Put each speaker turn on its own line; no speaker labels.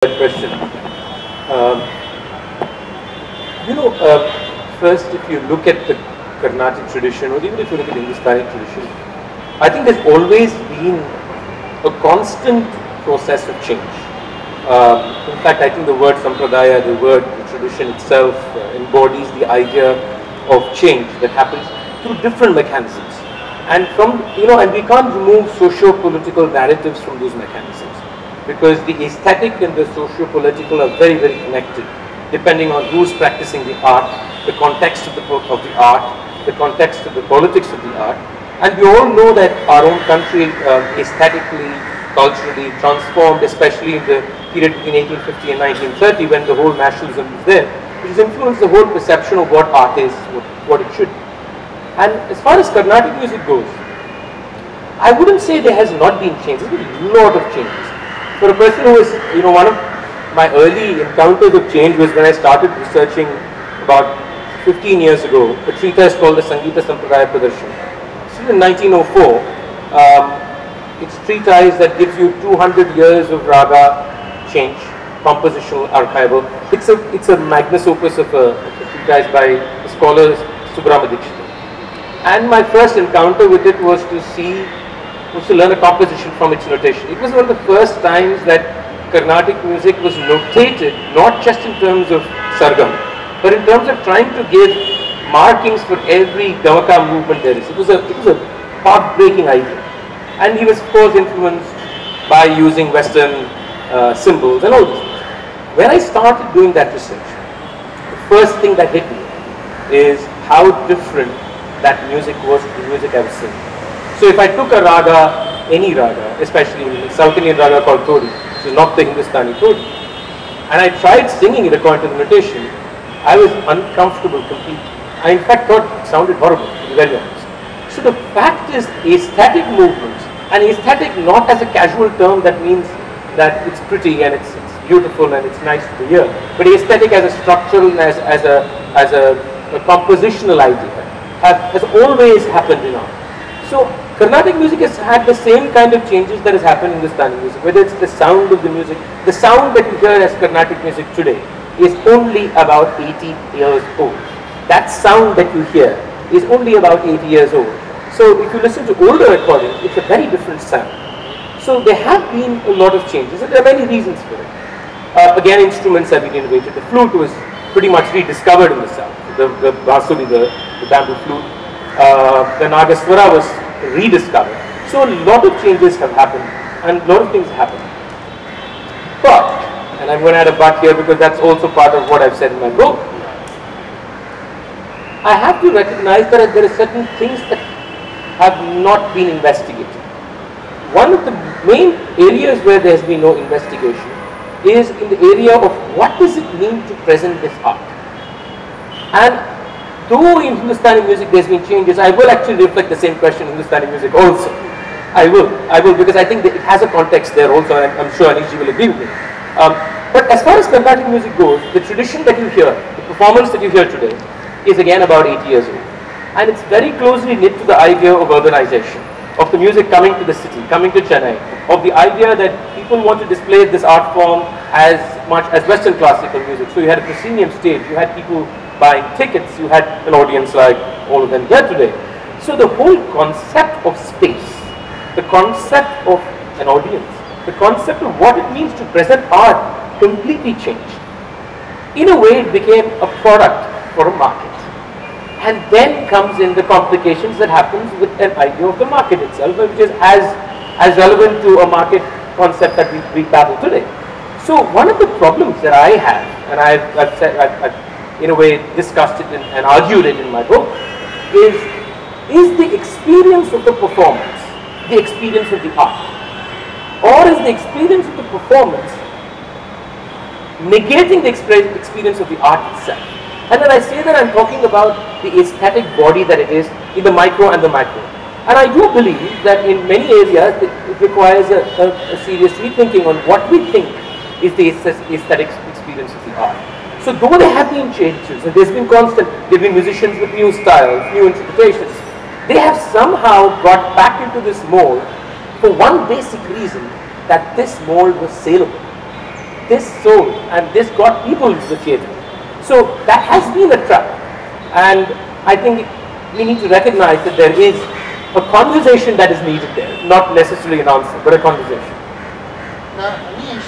that question. Um, first, if you look at the Carnatic tradition, or even if you look at the Hindustani tradition, I think there's always been a constant process of change. In fact, I think the word sampradaya, the word the tradition itself, embodies the idea of change that happens through different mechanisms. And and we can't remove socio-political narratives from those mechanisms, because the aesthetic and the socio-political are very, very connected, depending on who's practicing the art, the context of the art, the context of the politics of the art. And we all know that our own country aesthetically, culturally transformed, especially in the period between 1850 and 1930, when the whole nationalism was there, which has influenced the whole perception of what art is, what it should be. And as far as Carnatic music goes, I wouldn't say there has not been change. There's been a lot of changes. For a person who is, one of my early encounters of change was when I started researching about 15 years ago. A treatise called the Sangeeta Sampradaya Pradarshan. This is in 1904. It's a treatise that gives you 200 years of raga change, compositional, archival. It's a magnus opus of a treatise by the scholar Subrahma Dikshit. And my first encounter with it was to learn a composition from its notation. It was one of the first times that Carnatic music was notated, not just in terms of sargam, but in terms of trying to give markings for every gamaka movement there is. It was a path-breaking idea. And he was, of course, influenced by using Western symbols and all these things. When I started doing that research, the first thing that hit me is how different that music was to the music I was singing. So if I took a raga, any raga, especially a South Indian raga called Thodi, which is not the Hindustani Thodi, and I tried singing it according to the notation, I was uncomfortable completely. I in fact thought it sounded horrible, to be very honest. So the fact is, aesthetic movements, and aesthetic not as a casual term that means that it's pretty and it's beautiful and it's nice to the ear, but aesthetic as a structural, as a compositional idea, has always happened in art. So Carnatic music has had the same kind of changes that has happened in Hindustani music, whether it's the sound of the music. The sound that you hear as Carnatic music today is only about 80 years old. That sound that you hear is only about 80 years old. So if you listen to older recordings, it's a very different sound. So there have been a lot of changes, and there are many reasons for it. Again, instruments have been innovated. The flute was pretty much rediscovered in the south. The basuri, the bamboo flute. The Nagaswara was rediscovered. So a lot of changes have happened, and a lot of things happen. But, and I'm going to add a but here because that's also part of what I've said in my book, I have to recognize that there are certain things that have not been investigated. One of the main areas where there has been no investigation is in the area of what does it mean to present this art. And though in Hindustani music there's been changes, I will actually reflect the same question in Hindustani music also. I will, because I think that it has a context there also, and I'm sure Aneesh will agree with me. But as far as Carnatic music goes, the tradition that you hear, the performance that you hear today, is again about 80 years old. And it's very closely knit to the idea of urbanization, of the music coming to the city, coming to Chennai, of the idea that people want to display this art form as much as Western classical music. So you had a proscenium stage, you had people buying tickets, you had an audience like all of them here today. So the whole concept of space, the concept of an audience, the concept of what it means to present art completely changed. In a way, it became a product for a market. And then comes in the complications that happens with an idea of the market itself, which is as relevant to a market concept that we battle today. So one of the problems that I have, and I've in a way discussed it and argued it in my book, is the experience of the performance the experience of the art? Or is the experience of the performance negating the experience of the art itself? And when I say that, I'm talking about the aesthetic body that it is in the micro and the macro. And I do believe that in many areas it requires a serious rethinking on what we think is the aesthetic experience of the art. So though there have been changes, and there's been constant, there have been musicians with new styles, new interpretations, they have somehow got back into this mold for one basic reason, that this mold was saleable. this sold and this got people to the theatre. So that has been a trap, and I think we need to recognize that there is a conversation that is needed there, not necessarily an answer, but a conversation.
Now, Aneesh,